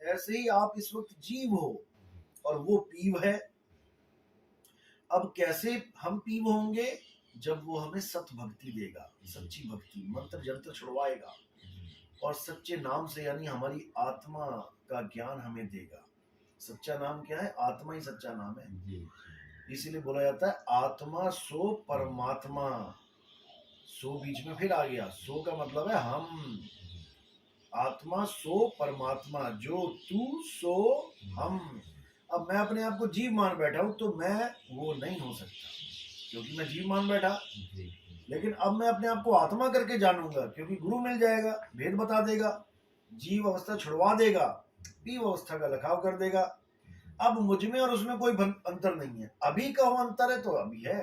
ऐसे ही आप इस वक्त जीव हो और वो पीव है। अब कैसे हम पीव होंगे? जब वो हमें सत भक्ति देगा, सच्ची भक्ति, मंत्र जंत्र छुड़वाएगा और सच्चे नाम से, यानी हमारी आत्मा का ज्ञान हमें देगा। सच्चा नाम क्या है? आत्मा ही सच्चा नाम है। इसीलिए बोला जाता है आत्मा सो परमात्मा। सो बीच में फिर आ गया, सो का मतलब है हम। आत्मा सो परमात्मा, जो तू सो हम। अब मैं अपने आप को जीव मान बैठा हूं तो मैं वो नहीं हो सकता, क्योंकि मैं जीव मान बैठा। लेकिन अब मैं अपने आप को आत्मा करके जानूंगा, क्योंकि गुरु मिल जाएगा, भेद बता देगा, जीव अवस्था छुड़वा देगा, पीव अवस्था का लखाव कर देगा। अब मुझ में और उसमें कोई अंतर नहीं है। अभी का वो अंतर है तो अभी है।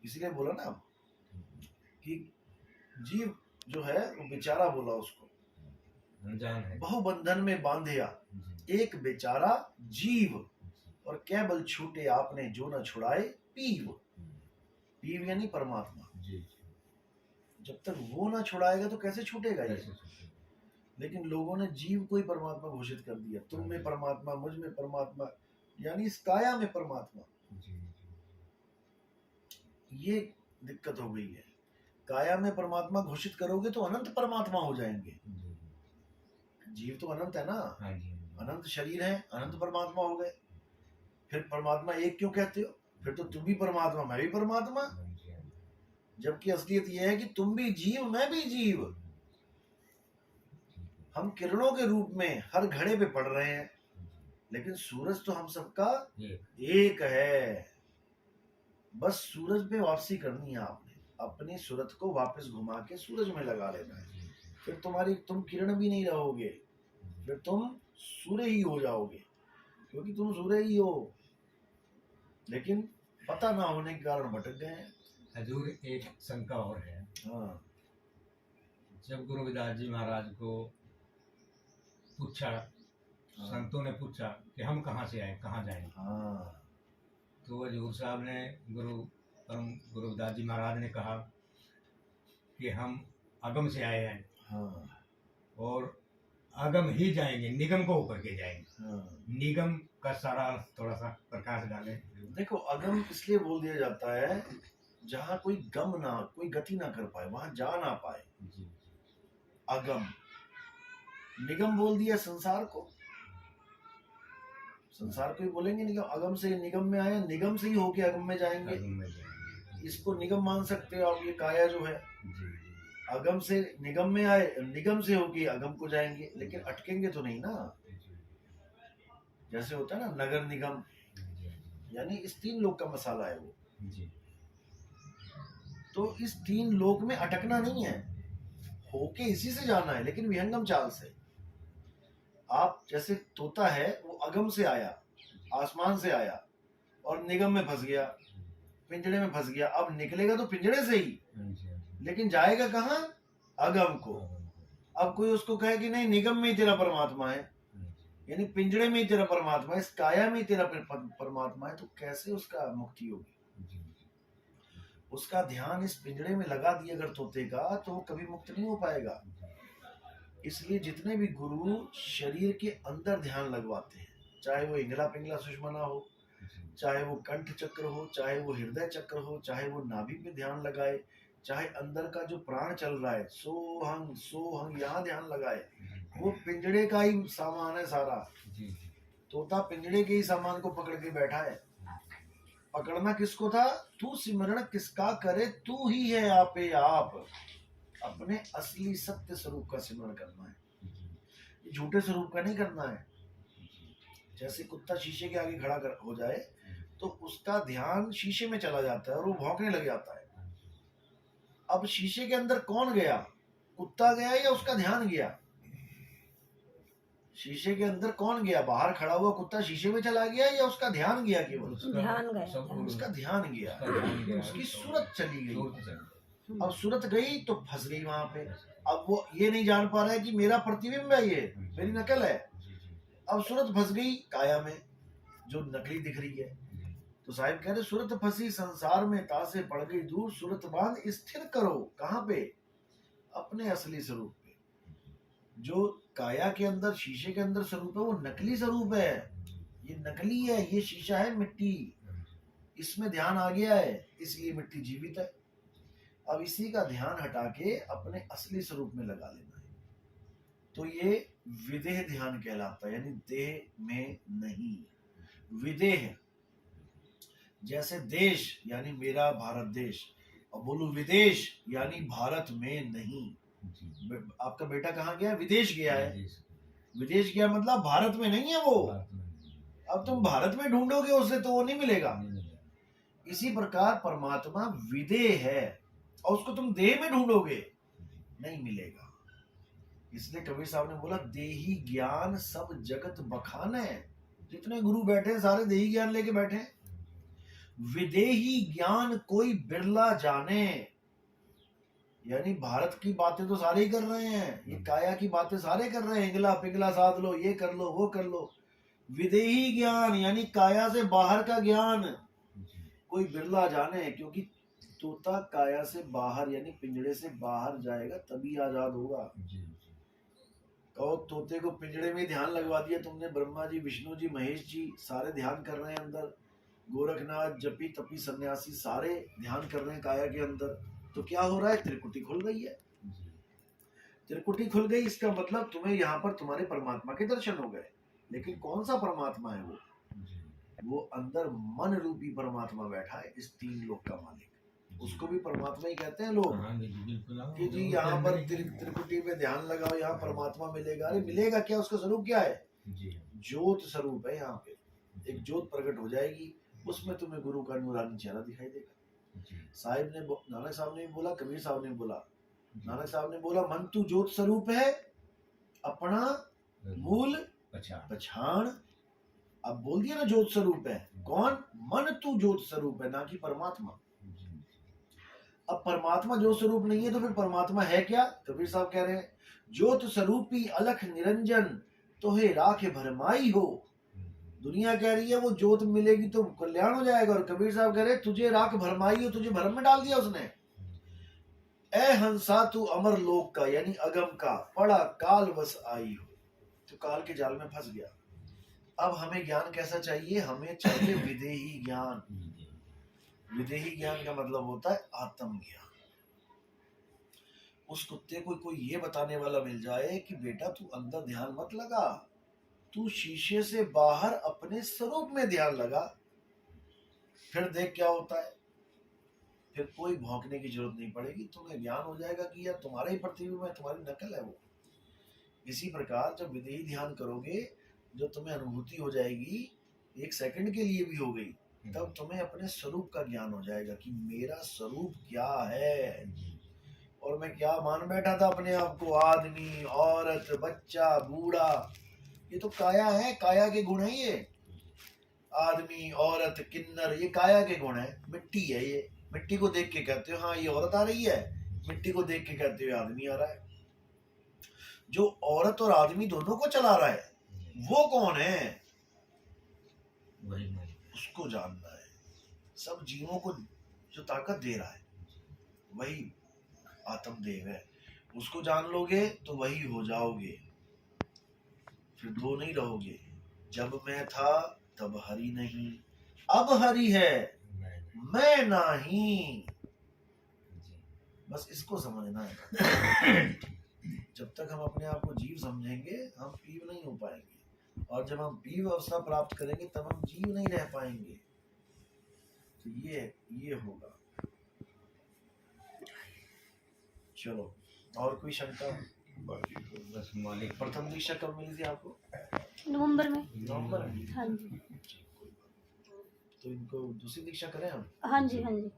इसलिए बोला ना कि जीव जो है वो बेचारा, बोला उसको बहुबंधन में बांधिया एक बेचारा जीव, और क्या बल छूटे आपने जो न छुड़ाए पीव। पीव यानी परमात्मा। जब तक वो ना छुड़ाएगा तो कैसे छूटेगा ये? लेकिन लोगों ने जीव को ही परमात्मा घोषित कर दिया। तुम में परमात्मा, मुझ में परमात्मा, यानी इस काया में परमात्मा। ये दिक्कत हो गई है। काया में परमात्मा घोषित करोगे तो अनंत परमात्मा हो जाएंगे। जीव तो अनंत है ना, अनंत शरीर है, अनंत परमात्मा हो गए। फिर परमात्मा एक क्यों कहते हो? फिर तो तुम भी परमात्मा, मैं भी परमात्मा। जबकि असलियत यह है कि तुम भी जीव, मैं भी जीव। हम किरणों के रूप में हर घड़े पे पड़ रहे हैं, लेकिन सूरज तो हम सबका एक है। बस सूरज पे वापसी करनी है आपने, अपनी सूरत को वापस घुमा के सूरज में लगा लेना है। फिर तुम किरण भी नहीं रहोगे, फिर तुम सूर्य ही हो जाओगे, क्योंकि तुम सूर्य ही हो। लेकिन पता ना होने के कारण भटक गए हैं। हजूर, एक शंका और है। हाँ। जब गुरु रविदास जी महाराज को पूछा, संतों ने पूछा कि हम कहाँ से आए, कहाँ जाएंगे, तो हजूर साहब ने, गुरु रविदास जी महाराज ने कहा कि हम अगम से आए हैं और अगम ही जाएंगे, निगम को होकर के जाएंगे। निगम का सारा थोड़ा सा प्रकाश डालें। देखो, अगम इसलिए बोल दिया जाता है जहाँ कोई गम ना, कोई गति ना कर पाए, वहां जा ना पाए, अगम। निगम बोल दिया संसार को, संसार को ही बोलेंगे निगम। अगम से निगम में आए, निगम से ही होके अगम में जाएंगे। इसको निगम मान सकते हो आप। ये काया जो है, अगम से निगम में आए, निगम से होके अगम को जाएंगे, लेकिन अटकेंगे तो नहीं ना। जैसे होता है ना नगर निगम, यानी इस 3 लोक का मसाला है वो। तो इस 3 लोक में अटकना नहीं है, होके इसी से जाना है, लेकिन विहंगम चाल से। आप जैसे तोता है, वो अगम से आया, आसमान से आया और निगम में फंस गया, पिंजड़े में फंस गया। अब निकलेगा तो पिंजड़े से ही, लेकिन जाएगा कहाँ? अगम को। अब कोई उसको कहे कि नहीं, निगम में ही तेरा परमात्मा है, यानी पिंजड़े में ही तेरा परमात्मा है, इस काया में ही तेरा परमात्मा है, तो कैसे उसका मुक्ति होगी? उसका ध्यान इस पिंजड़े में लगा दिया अगर तोते का, तो वो कभी मुक्त नहीं हो पाएगा। इसलिए जितने भी गुरु शरीर के अंदर ध्यान लगवाते हैं, चाहे वो इंगला पिंगला सुषमना हो, चाहे वो कंठ चक्र हो, चाहे वो हृदय चक्र हो, चाहे वो नाभि पे ध्यान लगाए, चाहे अंदर का जो प्राण चल रहा है, सोहंग यहाँ ध्यान लगाए, वो पिंजड़े का ही सामान है सारा। तोता पिंजड़े के ही सामान को पकड़ के बैठा है। पकड़ना किसको था? तू सिमरण किसका करे, तू ही है आपे आप। अपने असली सत्य स्वरूप का सिमरण करना है, झूठे स्वरूप का नहीं करना है। जैसे कुत्ता शीशे के आगे खड़ा हो जाए तो उसका ध्यान शीशे में चला जाता है और वो भौंकने लग जाता है। अब शीशे के अंदर कौन गया? कुत्ता गया या उसका ध्यान गया? शीशे के अंदर कौन गया? बाहर खड़ा हुआ कुत्ता शीशे में चला गया या उसका ध्यान गया? केवल ध्यान गया, उसका ध्यान गया, उसकी सूरत चली गई। अब सूरत गई तो फंस गई वहां पे। अब वो ये नहीं जान पा रहा है कि मेरा प्रतिबिंब है, ये मेरी नकल है। अब सूरत फंस गई काया में, जो नकली दिख रही है। तो साहिब कह रहे, सूरत फंसी संसार में, तासे पड़ गई दूर, सूरत बांध स्थिर करो। कहाँ पे? अपने असली स्वरूप पे। जो काया के अंदर, शीशे के अंदर स्वरूप है, वो नकली स्वरूप है। ये नकली है, ये शीशा है मिट्टी, इसमें ध्यान आ गया है, इसलिए मिट्टी जीवित है। अब इसी का ध्यान हटा के अपने असली स्वरूप में लगा लेना है, तो ये विदेह ध्यान कहलाता है, यानी देह में नहीं, विदेह। जैसे देश यानी मेरा भारत देश, और बोलू विदेश यानी भारत में नहीं। आपका बेटा कहाँ गया? विदेश गया है। विदेश गया मतलब भारत में नहीं है वो। अब तुम भारत में ढूंढोगे उसे तो वो नहीं मिलेगा। इसी प्रकार परमात्मा विदेह है और उसको तुम देह में ढूंढोगे नहीं मिलेगा। इसलिए कबीर साहब ने बोला देही ज्ञान सब जगत बखान है। जितने गुरु बैठे हैं सारे देही ज्ञान लेके बैठे हैं। विदेही ज्ञान कोई बिरला जाने, यानी भारत की बातें तो सारे ही कर रहे हैं, ये काया की बातें सारे कर रहे हैं, हिंगला पिंगला साध लो, ये कर लो वो कर लो। विदेही ज्ञान यानी काया से बाहर का ज्ञान कोई बिरला जाने, क्योंकि तोता काया से बाहर यानी पिंजड़े से बाहर जाएगा तभी आजाद होगा। कहो तोते को पिंजड़े में ध्यान लगवा दिया तुमने, ब्रह्मा जी, विष्णु जी, महेश जी सारे ध्यान कर रहे हैं अंदर, गोरखनाथ, जपी तपी सन्यासी सारे ध्यान कर रहे हैं काया के अंदर, तो क्या हो रहा है? त्रिकुटी खुल गई है। त्रिकुटी खुल गई, इसका मतलब तुम्हें यहाँ पर तुम्हारे परमात्मा के दर्शन हो गए। लेकिन कौन सा परमात्मा है वो अंदर मन रूपी परमात्मा बैठा है, इस तीन लोक का मालिक। उसको भी परमात्मा ही कहते हैं लोग कि जी यहाँ पर त्रिकुटी में ध्यान लगाओ, यहाँ परमात्मा मिलेगा। अरे मिलेगा क्या? उसका स्वरूप क्या है? ज्योत स्वरूप है। यहाँ पे एक ज्योत प्रकट हो जाएगी, उसमें तुम्हें गुरु का नूरानी चेहरा दिखाई देगा। साहिब ने, नानक साहब ने बोला, कबीर साहब ने बोला, नानक साहब ने बोला मन तू ज्योत स्वरूप है, अपना मूल पछाण। अब बोल दिया ना ज्योत स्वरूप है। कौन? मन तू ज्योत स्वरूप है, ना कि परमात्मा। अब परमात्मा ज्योत स्वरूप नहीं है तो फिर परमात्मा है क्या? कबीर साहब कह रहे हैं ज्योत स्वरूपी अलख निरंजन तोहे राखे भरमाई हो। दुनिया कह रही है वो ज्योत मिलेगी तो कल्याण हो जाएगा, और कबीर साहब कह रहे तुझे राख भरमाई हो, तुझे भरम में डाल दिया उसने। ए हंसा तू अमर लोक का यानी अगम का, पड़ा काल बस आई हो, तो काल के जाल में फंस गया। अब हमें ज्ञान कैसा चाहिए? हमें चाहिए विदेही ज्ञान। विदेही ज्ञान का मतलब होता है आत्म ज्ञान। उस कुत्ते को कोई ये बताने वाला मिल जाए कि बेटा तू अंदर ध्यान मत लगा, तू शीशे से बाहर अपने स्वरूप में ध्यान लगा, फिर देख क्या होता है। फिर कोई भौंकने की जरूरत नहीं पड़ेगी, तुम्हें ज्ञान हो जाएगा कि यार तुम्हारे ही प्रतिबिंब है, तुम्हारी नकल है वो। इसी प्रकार जब विदेही ध्यान करोगे, जो तुम्हें अनुभूति हो जाएगी, एक सेकंड के लिए भी हो गई, तब तुम्हें अपने स्वरूप का ज्ञान हो जाएगा कि मेरा स्वरूप क्या है। और मैं क्या मान बैठा था अपने आप को, आदमी, औरत, बच्चा, बूढ़ा, ये तो काया है, काया के गुण है ये। आदमी, औरत, किन्नर, ये काया के गुण है। मिट्टी है ये, मिट्टी को देख के कहते हो हाँ ये औरत आ रही है, मिट्टी को देख के कहते हो आदमी आ रहा है। जो औरत और आदमी दोनों को चला रहा है वो कौन है? उसको जानना है। सब जीवों को जो ताकत दे रहा है वही आत्मदेव है। उसको जान लोगे तो वही हो जाओगे, फिर दो नहीं रहोगे। जब मैं था तब हरि नहीं, अब हरि है मैं नहीं। बस इसको समझना है। जब तक हम अपने आप को जीव समझेंगे हम पीव नहीं हो पाएंगे, और जब हम पीव अवस्था प्राप्त करेंगे तब हम जीव नहीं रह पाएंगे। तो ये होगा। चलो, और कोई शंका? बस मालिक। प्रथम दीक्षा कब मिली थी आपको? नवंबर में। नवंबर में? हाँ जी। तो इनको दूसरी दीक्षा करें हम? हाँ जी हाँ जी।